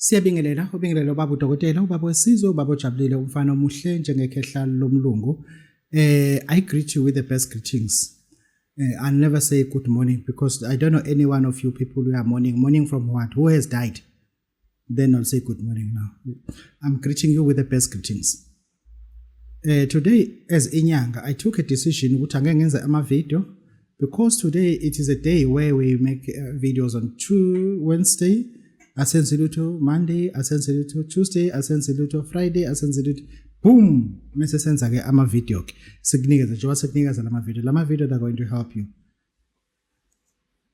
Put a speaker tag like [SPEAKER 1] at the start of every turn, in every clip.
[SPEAKER 1] Siyabingelela ubingelelo baba udokotela ubaba wesizwe ubaba ojabulile umfana omuhle njengekhehla lomlungu. I greet you with the best greetings. I'll never say good morning because I don't know any one of you people who are morning from what? Who has died? Then I'll say good morning now. I'm greeting you with the best greetings. Today as inyanga, I took a decision ukuthi angeke ngenze ama-video because today it is a day where we make videos on Wednesday, asenze lutho Monday, asenze lutho Tuesday, asenze lutho Friday, asenze lutho boom mase senza ke ama-video ke sikunikeza njengoba sekunikeza lama-video they're going to help you.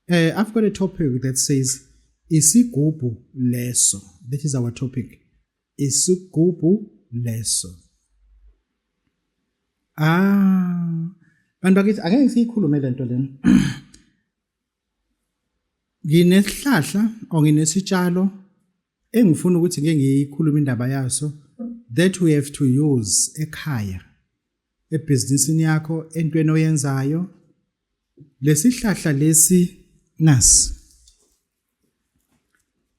[SPEAKER 1] I've got a topic that says isigubhu leso. That is our topic. Isigubhu leso. Bantu bakithi angeke siyikhulume lento lena. Nginesihlahla or nginesitshalo engifuna ukuthi ngeke ngiyikhulume indaba yaso that we have to use ekhaya ebusinessini yakho entweni oyenzayo. Lesihlahla lesi nasi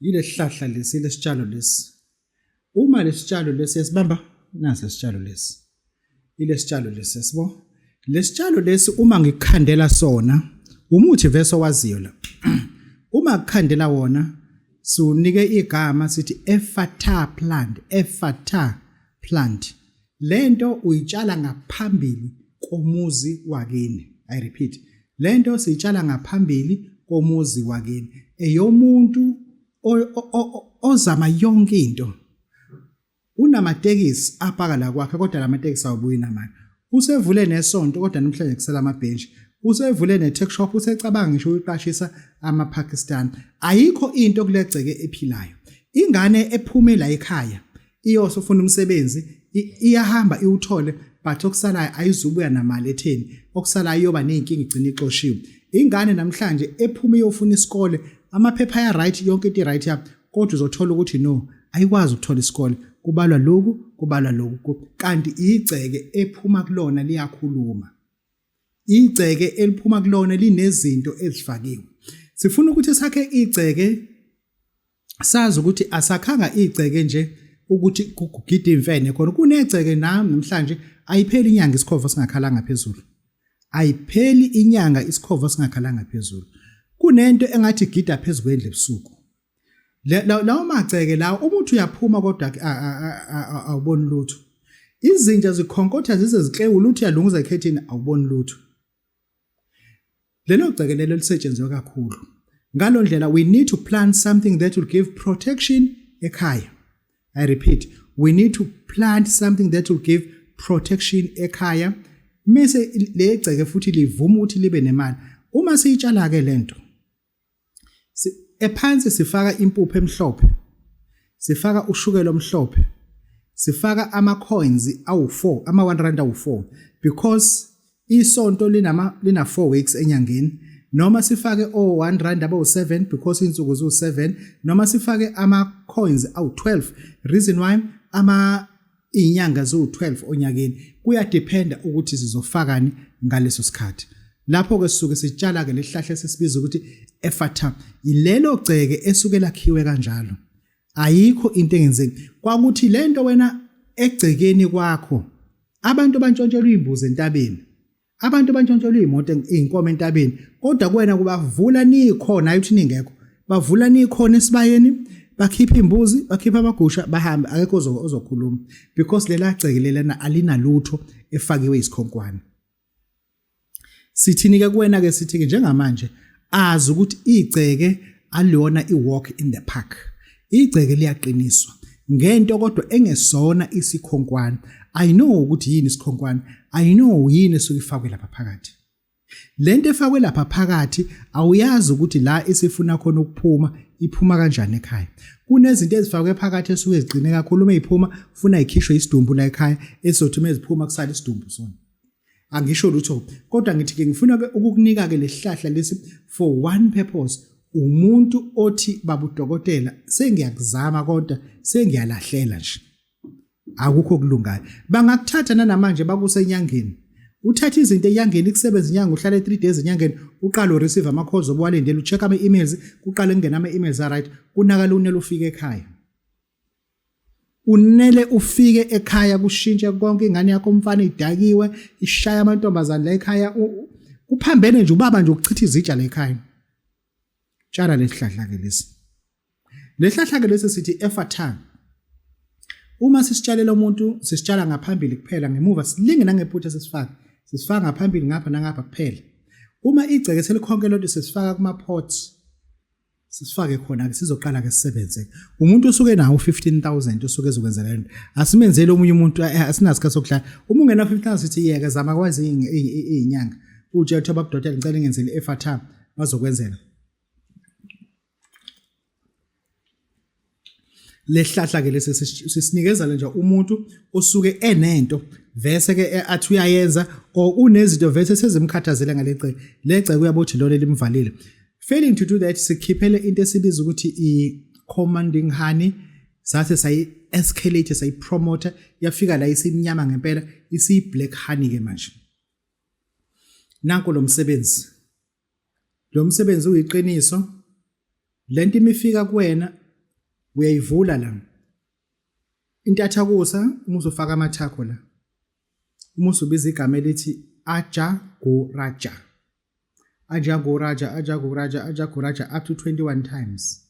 [SPEAKER 1] ile sihlahla lesi lesitshalo lesi. Uma lesitshalo lesi yasibamba nasi lesitshalo lesi. Ile sitshalo lesi sibo. Lesitshalo lesi uma ngikhandela sona umuthi vese owaziyo la. Uma ngikhandela wona sunike igama sithi Efata plant. Lento uyitshala ngaphambili komuzi wakini. I repeat. Lento siyitshala ngaphambili komuzi wakini. Eyomuntu ozama yonke into. Unamatekisi apaka la kwakhe kodwa lamatekisi awubuyi namanje. Usevule nesonto kodwa namhlanje kusela amabhenji. Usevule netech shop usecabanga ngisho uyiqashisa amaPakistan. Ayikho into kulegceke ephilayo. Ingane ephumela ekhaya iyosofuna umsebenzi iyahamba iwuthole but okusalayo ayizubuya namali etheni. Okusalayo yoba nenkingi igcina ixoshiwe. Ingane namhlanje ephume iyofuna isikole amaphepha ya right yonke into right yabo kodwa uzothola ukuthi no ayikwazi ukuthola isikole. Kubalwa lokhu kanti igceke ephuma kulona liyakhuluma. Igceke eliphuma kulona linezinto ezifakiwe. Sifuna ukuthi sakhe igceke sazi ukuthi asakhanga igceke nje ukuthi kugida imfene khona kunegceke namhlanje ayipheli inyanga isikhova singakhalanga phezulu. Ayipheli inyanga isikhova singakhalanga phezulu. Kunento engathi gida phezulu kwendle ebusuku. Lawo magceke lawo umuntu uyaphuma kodwa awuboni lutho. Izinja zikhonkotha zize ziklewula uthi yalunguza ekhethini awuboni lutho. Lelo gceke lelo lisetshenziswa kakhulu. Ngalo ndlela we need to plant something that will give protection ekhaya. I repeat, we need to plant something that will give protection ekhaya. Mase le gceke futhi livuma ukuthi libe nemali. Uma siyitshala ke lento ephansi sifaka impuphu emhlophe. Sifaka ushukela omhlophe. Sifaka ama-coins awu4, ama-R1 awu4 because isonto lina 4 weeks enyangeni. Noma sifake R1 abawu7 because insuku zu7 noma sifake ama-coins awu12. Reason why inyanga zu12 onyakeni kuyadependa ukuthi sizofakani ngaleso sikhathi. Lapho ke sisuke sitshala ke lesihlahla sesibiza ukuthi Efata. Ilelo gceke esuke lakhiwe kanjalo. Ayikho into engenzeki. Kwakuthi lento wena egcekeni kwakho abantu bantshontshelwa izimbuzi entabeni. Abantu bantshontshelwa izimoto einkomo entabeni. Kodwa kuwena kubavula nikhona ayithi ningekho. Bavula nikhona esibayeni, bakhipha imbuzi, bakhipha amagusha, bahamba akekho ozokhuluma because lela gceke lelana alinalutho efakiwe isikhonkwane. Sithini ke kuwena ke sithi ke njengamanje azi ukuthi igceke aliyona iwalk in the park. Igceke liyaqiniswa ngento kodwa engesona isikhonkwane. I know ukuthi yini isikhonkwane. I know yini esukifakwe lapha phakathi. Lento efakwe lapha phakathi awuyazi ukuthi la isifuna khona ukuphuma iphuma kanjani ekhaya. Kunezinto ezifakwe phakathi esuke ezigcine kakhulu uma iphuma ufuna ikhishwe isidumbu la ekhaya esothi meziphuma kusala isidumbu sona. Angisho lutho kodwa ngithi ke ngifuna ke ukukunika ke lesihlahla lesi for one purpose. Umuntu othi babudokotela sengiyakuzama kodwa sengiyalahlela nje. Akukho kulungayo. Bangakuthatha namanje bakusenyangeni. Uthatha izinto enyangeni kusebenza inyanga uhlala 3 days enyangeni uqala ureceive ama calls obwalendela ucheck ama emails kuqala kungena ama emails right kunakala unele ufike ekhaya. unele ufike ekhaya kushintshe konke ingane yakho umfana idakiwe ishaya amantombazane la ekhaya kuphambene nje ubaba nje ukuchitha izitsha la ekhaya tshala lesihlahla ke lesi lehlahla ke lesi sithi Ephata uma sisitshalela umuntu sisitshala ngaphambili kuphela ngemuva silinge nangephutha sisifaka ngaphambili ngapha nangapha kuphela uma igceke selikhonke lonke sisifaka kuma pots sisifake khona ke sizoqala ke sisebenze umuntu usuke nawo 15000 usuke ezokwenzela lento asimenzele omunye umuntu asinasikhathi sokudlala uma ungena 15000 sithi yeke zama kwazi izinyanga uje uthoba abudotela ngicela ngenzele Ephata bazokwenzela lehlahla ke lesi sisinikeza nje umuntu osuke enento vese ke athi uyayenza o unezinto vese sezimkhathazela ngaleqe uyabothi lolo limvalile failing to do that sikhiphele into esibiza ukuthi i-commanding honey sase sayi escalate sayi promoter yafika la isimnyama ngempela isi-black honey ke manje nanko lo msebenzi uyiqiniso lento imifika kuwena uyayivula la intathakusa uma uzofaka amathakho la uma usubiza igama elithi Ajagoraja up to 21 times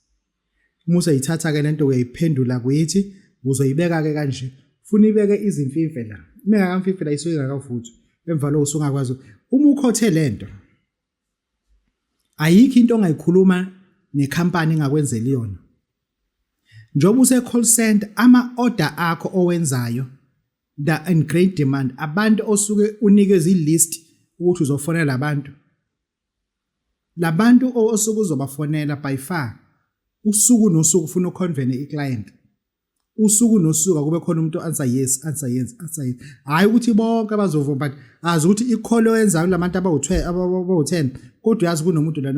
[SPEAKER 1] uma usayithatha ke lento uyayiphendula kuyithi uzoyibeka ke kanje ufuna ibeke izimfimfe la mengakamfimfe la isuke ngakavuthwa emva lo usungakwazi uma ukhothe lento ayikho into ongayikhuluma nekhampani engakwenzeli yona njoba use call center ama order akho owenzayo the in great demand abantu osuke unikeza ilist ukuthi uzofonela labantu osuke uzobafonela by far usuku nosuku ufuna uconvene iclient usuku nosuku kube khona umuntu answer yes hayi ukuthi bonke abazovuma but azi ukuthi icall oyenzayo labantu abawu10 kodwa yazi kunomuntu la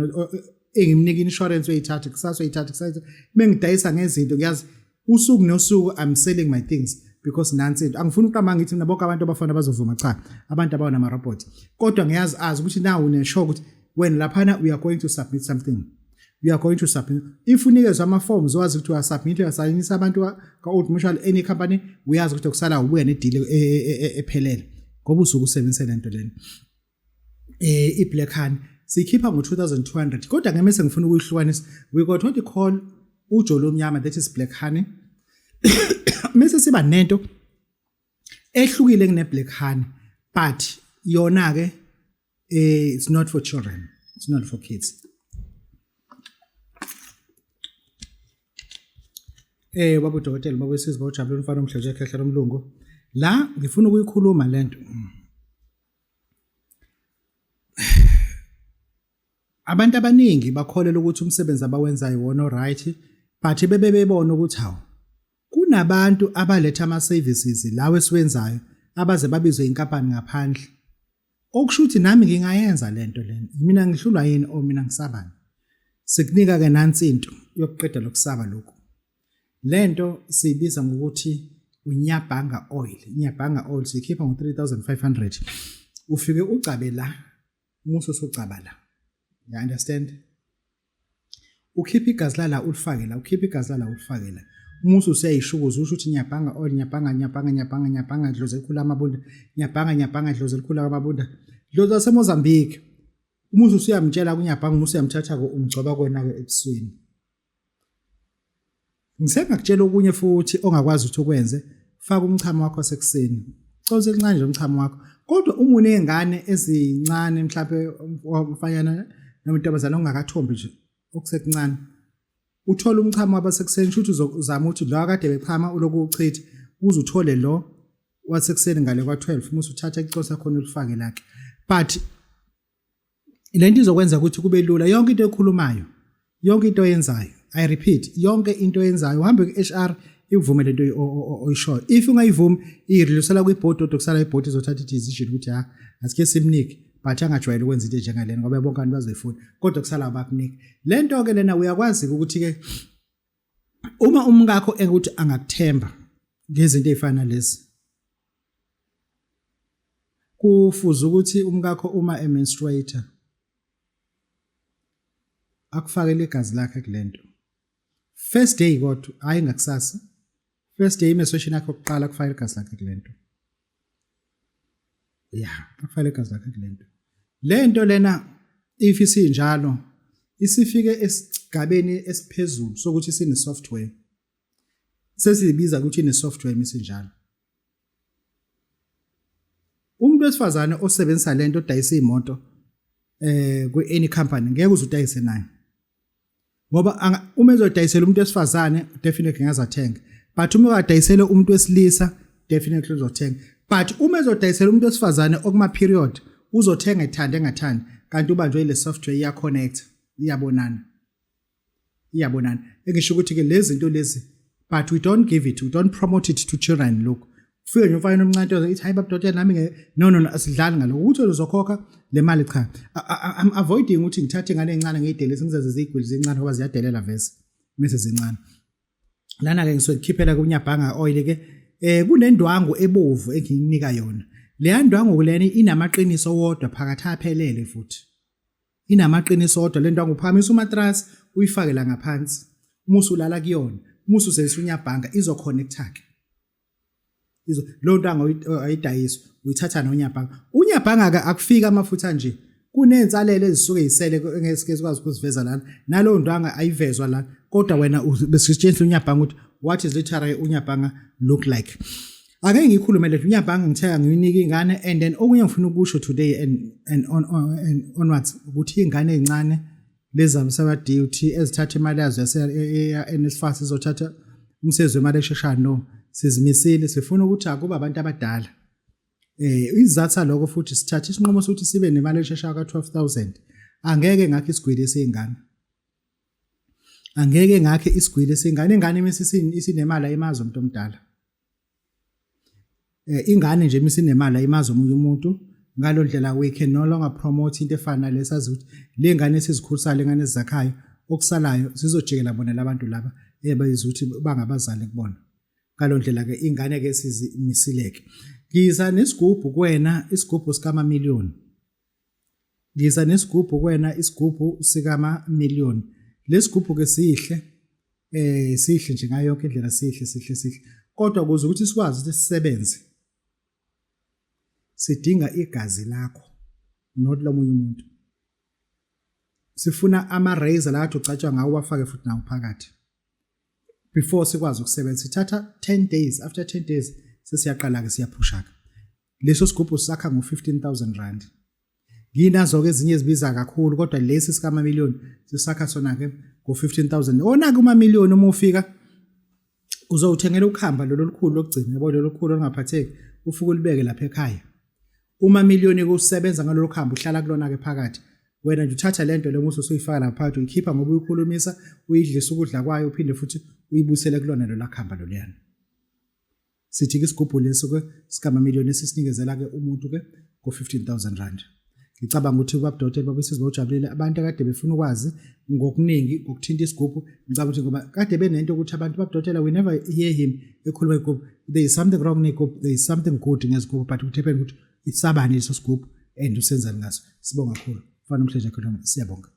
[SPEAKER 1] engimnika insurance oyithatha kusasa oyithatha mengidayisa ngezinto kuyazi usuku nosuku I'm selling my things because nansi into angifuni uqamba ngithi mina bonke abantu abafana bazovuma cha abantu abawo nama report kodwa ngiyazi azi ukuthi nawe uneshow ukuthi when laphana we are going to submit something if unikezwe ama forms wazi ukuthi uyasubmit abantu ka old mutual any company uyazi ukuthi kusala ubuya ne deal ephelele ngoba usuku usebenzise lento lena i-black honey sikhipha ngo2200 kodwa ngemese ngifuna ukuyihlukanisa we got what we call ujolo omnyama that is black honey mase siba nento ehlukile kune black honey but yona ke it's not for children, it's not for kids. Baba udokotela baba wesizwe bawujabule umfana omhlanje ekhehla lomlungu la ngifuna ukuyikhuluma lento abantu abaningi bakholela ukuthi umsebenzi abawenzayo wona right but bebebona ukuthi hawo kunabantu abaletha ama services lawe esiwenzayo abaze babizwe inkampani ngaphandle okushuthi nami ngingayenza lento lena mina ngihlulwa yini o mina ngisabani sikunika ke nansi into yokuqeda lokusaba lokho lento siyibiza ngokuthi unyabhanga oil inyabhanga oil sikhipha ngo3500 ufike ucabe la umuso socaba la you understand ukhipha igazi la ulifake la ukhipha igazi la ulifake la umuso useyishukuza usho ukuthi nyabhanga oil nyabhanga dloze likhula amabunda nyabhanga dloze likhula amabunda dloze waseMozambique umuso usuyamtshela kunyabhanga umuso uyamthatha ko umgcoba kona ke ebusweni ngisengakutshela okunye futhi ongakwazi ukuthi ukwenze faka umchamo wakho sekuseni coze elincane nje umchamo wakho kodwa uma unezingane ezincane mhlawumbe wafanyana nomuntabazana ongakathombi nje okusekuncane uthola umchamo wabasekuseni futhi uzama ukuthi lo akade bechama uloku uchithe uzuthole lo wasekuseni ngale kwa12 musu uthatha icosa khona ulifake lakhe but lento izokwenza ukuthi kube lula yonke into ekhulumayo yonke into oyenzayo I repeat yonke into oyenzayo uhambe ku-HR ivumele into oyishoyo if ungayivumi irelusela kwiboard okusala iboard izothatha i-decision ukuthi asike simnike but angajwayele ukwenza into njengalena ngoba bonke abantu bazoyifuna kodwa kusala abakunike lento ke lena uyakwazi ukuthi ke uma umkakho ukuthi angakuthemba ngezinto ezifana lezi kufuza ukuthi umkakho uma menstruator akufakele igazi lakhe kulento first day kodwa hayi ngakusasa first day i-menstruation yakho yokuqala kufayile igazi lakhe kulento kufayile igazi lakhe kulento lento lena if isinjalo isifike esigabeni esiphezulu sokuthi sine software sesibiza ukuthi ine software misinjalo umuntu wesifazane osebenzisa lento odayisa imoto ku any company ngeke uze udayise naye ngoba uma ezodayisela umuntu wesifazane definitely ngazathenga but uma udayisela umuntu wesilisa definitely uzothenga but uma ezodayisela umuntu wesifazane okuma period uzothenga ethanda engathandi kanti ubanjwe ile software iya connect iyabonana engisho ukuthi ke lezi zinto lezi but we don't promote it to children look ufike nje ufayina omncane ithi hayi babudokotela nami no asidlali ngaloko ukuthi uzokhokha le mali cha I'm avoiding ukuthi ngithathe ingane encane ngiyidelise ngizenze izigwili zincane ngoba ziyadelela vese mase zincane lana ke ngisokhiphela kunyabhanga oil ke kunendwangu ebovu engiyinika yona le ndwangu kulena inamaqiniso wodwa phakathi aphelele futhi inamaqiniso wodwa le ndwangu uphakamisa umattress uyifake la ngaphansi umusu ulala kuyona umusu usebenzisa unyabhanga izo connecta ke lo ndwangu ayidayiswa uyithatha unyabhanga ke akufika amafutha nje kunensalelo ezisuke yisele engeke sikwazi ukuziveza lana nalo ndwanga ayivezwa lana kodwa wena besitshela unyabhanga ukuthi what is literally unyabhanga look like ake ngikhulume le unyabhanga ngithenga ngiyinika ingane and then okunye ngifuna ukusho today and onwards ukuthi ingane ezincane lezi zamsaba duty ezithatha imali yazo NSFAS izothatha umsebenzi wemali esheshayo no sizimisile sifuna ukuthi akuba abantu abadala izathu lokho futhi sithatha isinqumo sokuthi sibe nemali esheshayo ka 12,000 angeke ngakho isigwili esingane ingane isinemali emazo umuntu omdala ingane nje isinemali emazo omunye umuntu ngalo ndlela we can no longer promote into efana nalesazi ukuthi le ngane esizikhulisa le ngane ezakhayo okusalayo sizojikela bona labantu laba ebayizuthi bangabazali kubona ngalo ndlela ke ingane ke sizimisileke ngiza nesigubhu kuwena isigubhu sikama million isigubhu sikama million lesigubhu ke sihle nje ngayo yonke indlela sihle kodwa kuze ukuthi sikwazi ukuthi sisebenze sidinga igazi lakho not lomunye umuntu sifuna ama razor la ucatshwa ngawo wafake futhi nawo phakathi before sikwazi ukusebenza sithatha 10 days after 10 days sesiyaqala ke siyaphusha leso sigubhu sakha ngo15,000 rand nginazo ke ezinye ezibiza kakhulu kodwa lesi sikama million sisakha sona ke ngo15,000 ona kuma million uma ufika uzowuthengela ukhamba lo lukhulu lokugcina yabo lo lukhulu olungaphatheki ufuke ulibeke lapha ekhaya uma million kusebenza ngalolu khamba uhlala kulona ke phakathi wena nje uthatha lento lemuso usuyifaka lapha phakathi uyikhipha ngoba uyikhulumisa uyidlisa ukudla kwayo uphinde futhi uyibusele kulona lo lakhamba lo liyana sithi ke isigubhu leso ke sikama million esisinikezela ke umuntu ke ngo15,000 rand ngicabanga ukuthi babudokotela babesizwe ojabulile abantu akade befuna ukwazi ngokuningi ngokuthinta isigubhu ngicabanga ukuthi ngoba kade benento ukuthi abantu babudokotela we never hear him ekhuluma igubhu there is something wrong negubhu there is something good ngesigubhu but uthephe ukuthi isabani leso sigubhu and usenzani ngaso sibonga kakhulu mfana umhleje khona siyabonga